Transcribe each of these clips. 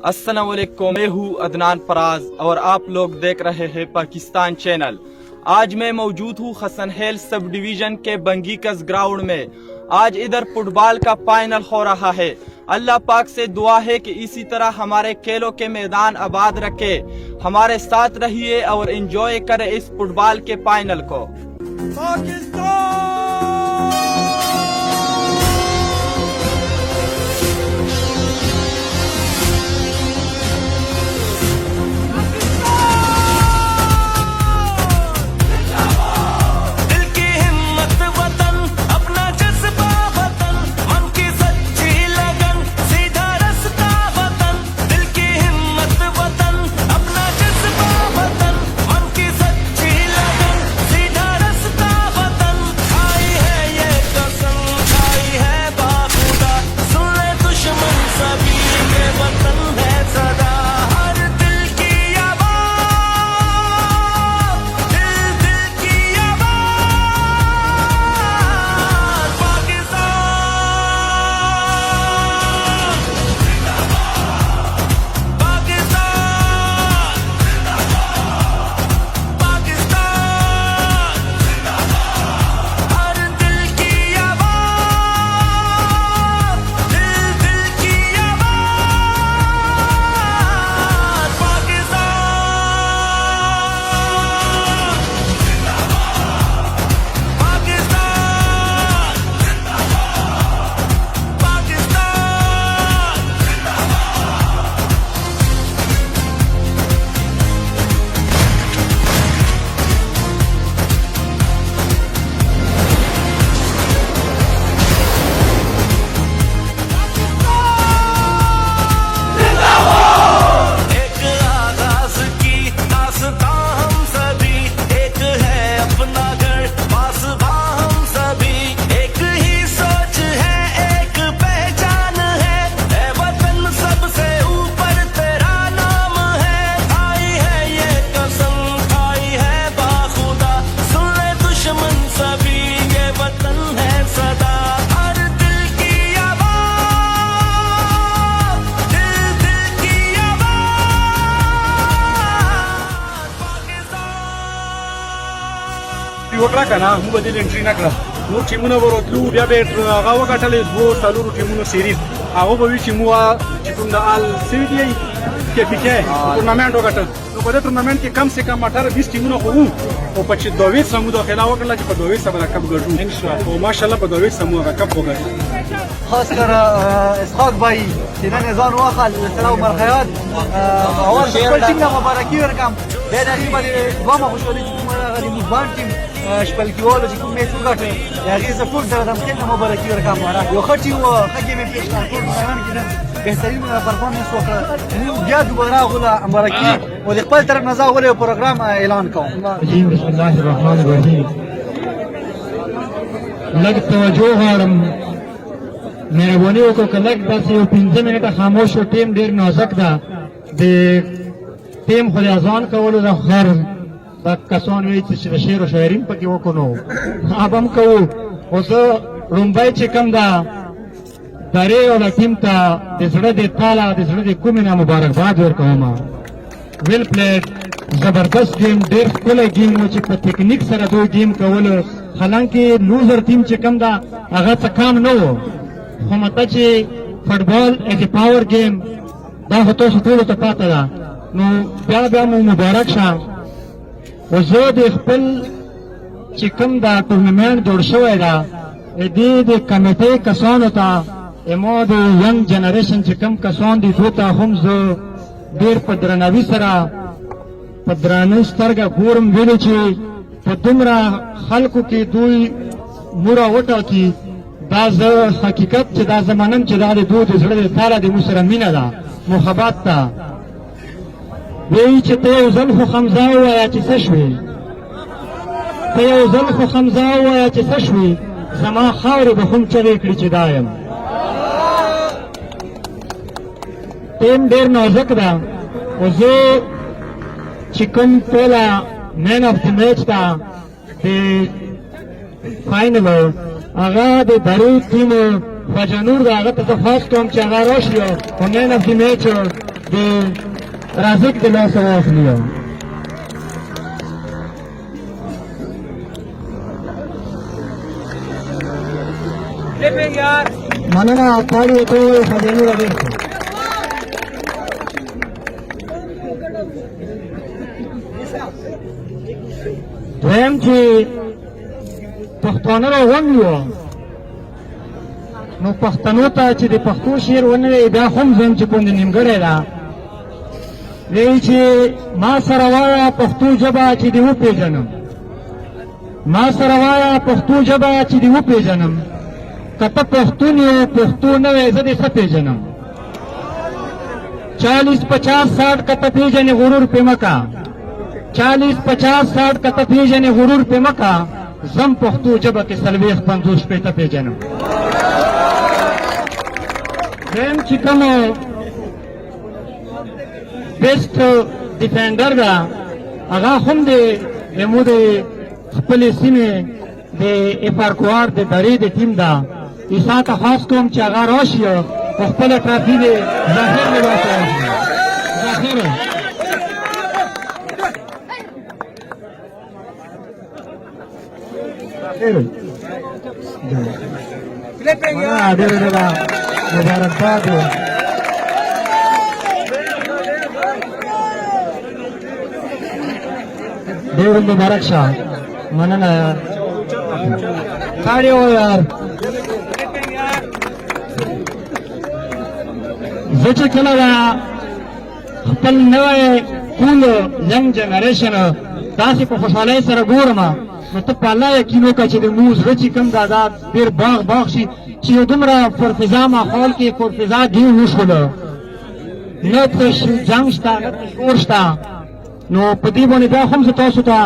अस्सलाम वालेकुम, मैं हूँ अदनान फराज और आप लोग देख रहे हैं पाकिस्तान चैनल। आज मैं मौजूद हूँ हसन हेल सब डिवीजन के बंगीकस ग्राउंड में। आज इधर फुटबॉल का फाइनल हो रहा है। अल्लाह पाक से दुआ है कि इसी तरह हमारे खेलों के मैदान आबाद रखे। हमारे साथ रहिए और एंजॉय करें इस फुटबॉल के फाइनल को। पाकिस्तान وکړه کنه موږ به دې انټری نه کړه نور ټیمونه به راتلو بیا به هغه وګټلې دوه څلورو ټیمونو سیریز هغه به وي چې موږ چې کوم د ال سی ډي ای کې پکې ټورنمنټ وګټل نو په دې ټورنمنټ کې کم سے کم 18-20 ټیمونه خو وو او په چې دوه سمو داخله وکړه چې په دوه سره کپ ګټو ان شاء الله او ماشاءالله په دوه سمو کپ وګټو خاص کر اسحاق بھائی چې نن ځان واخل سلام مرخیات اول خپل ټیم ته مبارکي ورکم دا تقریبا دوه خوشالي چې موږ غلي مزبان ټیم شپل کېوالو چې کوم میچ وګټل هغې زه ټول سره د مخکې ته مبارکي ورکوم یو ښه ټیم وه ښه ګیم یې پېښ کړه ټول ټورنمنټ کې بهترین پرفارمنس وکړه بیا دوباره هغوله مبارکي او د خپل طرف نه زه هغوله یو پروګرام اعلان کوم بسم الله الرحمن الرحیم لږ توجه غواړم مهرباني وکړو که لږ داسې یو 15 منټه خاموش شو ټیم ډېر نازک ده د ټیم خو د اذان کولو د خیر دا کسان وایي چې د شعر و شاعرین پکې وکړو نو هغه هم کوو خو زه لومبی چې کوم ده درې والا ټیم ته د زړه د تاله د زړه د کومې نه مبارکباد ورکوم ویل پلیډ زبردست ګیم ډېر ښکلی ګیم و چې په تکنیک سره دوی ګیم کولو حالانکې لوزر ټیم چې کوم ده هغه څه کام نه و خو مته چې فټبال ایز ا پاور ګیم دا خو تاسو ټولو ته پاته ده نو بیا مو مبارک شه خو زه د خپل چې کوم دا ټورنمنټ جوړ شوی ده دې د کمیټې کسانو ته ما د ینګ جنریشن چې کوم کسان دي دوی ته هم زه ډېر په درناوي سره په درنه سترګه ګورم ویلې چې په دومره خلکو کې دوی موره وټاکي دا زه حقیقت چې دا زه منم چې دا د دوی د زړه د تاله د موږ سره مینه ده محبت ده وایي چې ته یو ځل خو خمزه ووایه چې څه شوې ته یو ځل خو خمزه ووایه چې څه شوې زما خاورې به هم چغې کړي چې دا یم ټیم ډېر نازک ده خو زه چې کوم ټوله مین اف د میچ ده د فاینل هغه د درې ټیم خواجه نور ده هغه ته زه خواست کوم چې هغه راشي او مین اف د میچ د رازق د لاسه واخلي. مننه تاړي ورته ووایئ خزانونه ډېر ښه. دویم چې پښتانه راغونډ وو نو پښتنو ته چې د پښتو شعر ونه وی بیا هم زم چې کوم نیمګړی ده وی چې ما سره وایه پښتو ژبه چې دې وپېژنم، ما سره وایه پښتو ژبه چې دې وپېژنم، که ته پښتون یې پښتو نه وی زه دې څه پېژنم. 40-50-60 که ته پېژنې غرور پې مه کا، 40-50-60 که ته پېژنې غرور پې مه کا، زم پښتو ژبه کې 40-50 شپېته پېژنم. دویم چې کوم بیسټ ډیفینډر ده هغه هم زموږ د خپلې سیمې د افارکوار د درې د ټیم ده. عیسی ته خاص کوم چې هغه راشي په خپله ټرافي د ظاهر له لاسه واخلي. ظاهر ډېره ډېره مبارکباد. ډېر مبارک شه. مننه تاړي ووایه یار. زه چې کله د خپل نوی کول ینګ جنریشن داسې په خوشحالۍ سره ګورم نو ته په الله یقین وکړه چې د مو زړه چې کوم دا ډېر باغ باغ شي چې یو دومره پرفضا ماحول کې پرفضا ګیم وشوله، نه څه جنګ شته نه څه شور شته. نو په دې باندې بیا هم زه تاسو ته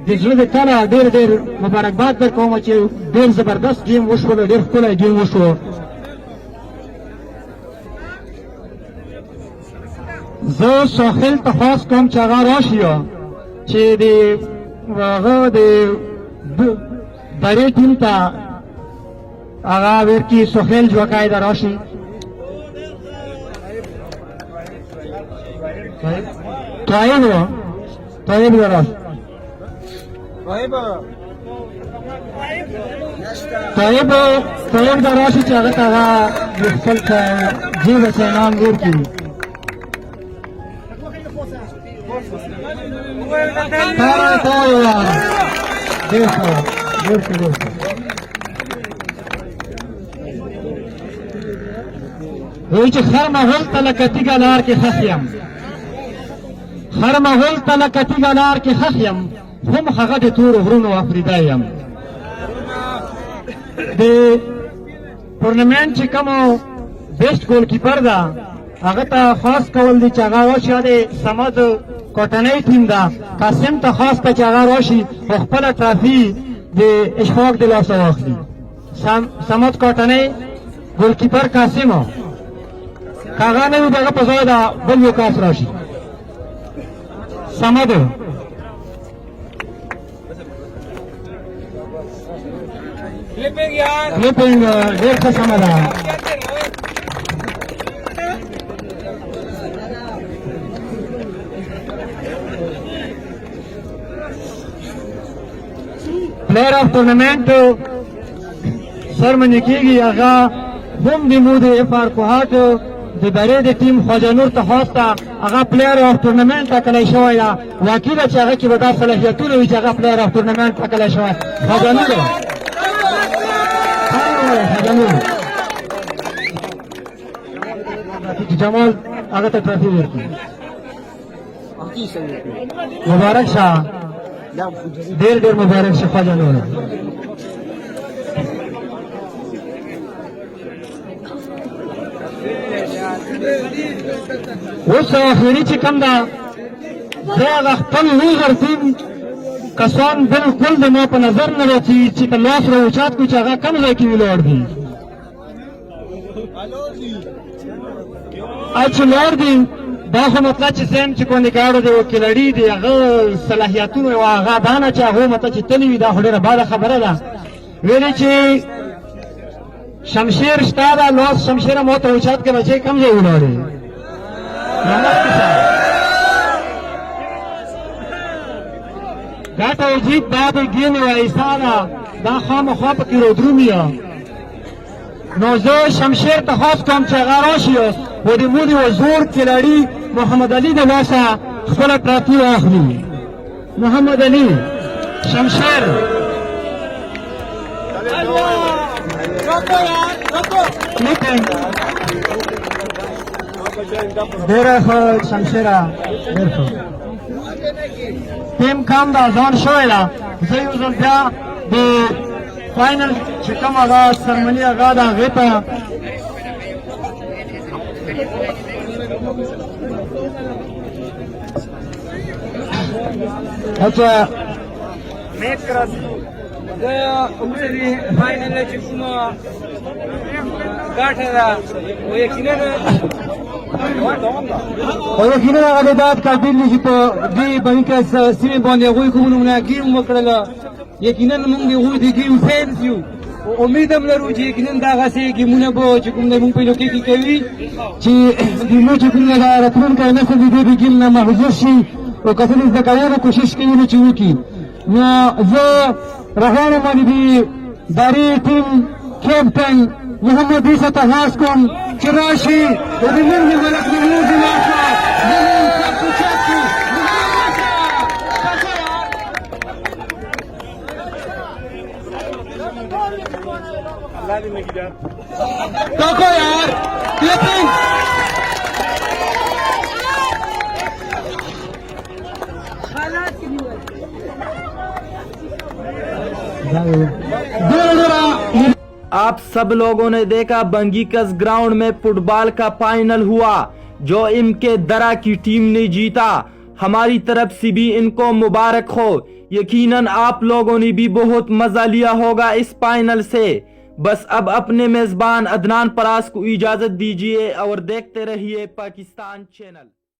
د زړه د تله ډېر ډېر مبارکباد درکوم چې ډېر زبردست ګیم وشوله، ډېر ښکلی ګیم وشو. زه ساحل ته خاص کوم چې هغه راشي چې د هغه د درې ټیم ته هغه ورکي ساحل جوکای ده راشي. طایب ده راشي. طایب ده راشي چې هغه ته هغه د خپل جیب څخه انعام ورکړي. وایي چې خر مغل ته لکه تیږه لار کې خښ یم، خر مغل ته لکه تیږه لار کې خښ یم، هم هغه د تورو غرونو افریدا یم. د ټورنمنټ چې کومو بیسټ ګول کیپر ده هغه ته خاص کول دي چې هغه راشي د صمد کوټنۍ ټیم ده. قاسم ته خاص ته چې هغه راشي په خپله ټرافي د اشفاق د لاسه واخلي. صمد کوټنۍ ګول کیپر قاسم که هغه نه وي د هغه په ځای د بل یو کس راشي. صمد کلیپینګ ډېر ښه سمه ده. پلیر آف ټورنمنټ سرمنې کېږي هغه هم د مو د افارکوهاټ د برې د ټیم خواجه نور ته خاص ته هغه پلیر آف ټورنمنټ ټاکلی شوی ده. واقع ده چې هغه کې به دا صلاحیتونه وي چې هغه پلیر آف ټورنمنټ ټاکلی شوی. خواجه نور جمال هغه ته ټرافي ورکړي. مبارک شه، ډېر ډېر مبارک شه خواجه نور. اوس اخري چې کوم ده زه هغه خپل لوزر ټیم کسان بالکل د ما په نظر نه راځي چې په لاس راوچات کړو چې هغه کوم ځای کې ولاړ دي. چې ولاړ دي دا خو مطلب چې زم چې کوم ګاډو دی وکیلړي دی هغه صلاحیتونه او هغه دانه چې هغه مطلب چې تلوي دا خو ډېره باده خبره ده. ویلې چې شمشیر شته دا لاس شمشیر مو ته اوچات کې بچي کم ځای ولاړ دي. توجید بعد گین و ایسانا دا خام خواب کی رو درومیا نوزو شمشیر تخواست کم چه غراشیوس و دی مودی و زور کلاری محمد علی دا واسا خپل پراتی و اخلی محمد علی شمشیر دیر خود شمشیره دیر خود تیم کم دا زان شویلا زیوزن بیا دی فاینل چې کوم هغه سرمنی هغه د هغې ته اچھا فاینل چې کومه ګاټه ده او یقینا هغه بعد کابل چې په دې باندې کې سیمه باندې هغوی کومونه ګیم وکړله یقینا موږ د هغوی د ګیم فینس یو امید هم لرو چې یقینا دغسې ګیمونه به چې کوم دی موږ په لوکې کې کوي چې ګیمونه چې کوم دی د راتلونکی نسل د دې ګیم نه محظوظ شي او که څه د زده کولو کوشش کوي نو چې وکړي نو زه روانم باندې د داري ټیم کیپټن محمد عیسی ته هڅه کوم چې راشي د دې نن ملک محمود لاسه Toko yaar, clipping. आप सब लोगों ने देखा बंगीकस ग्राउंड में फुटबॉल का फाइनल हुआ जो इनके दरा की टीम ने जीता। हमारी तरफ से भी इनको मुबारक हो। यकीनन आप लोगों ने भी बहुत मजा लिया होगा इस फाइनल से। बस अब अपने मेजबान अदनान परास को इजाजत दीजिए और देखते रहिए पाकिस्तान चैनल।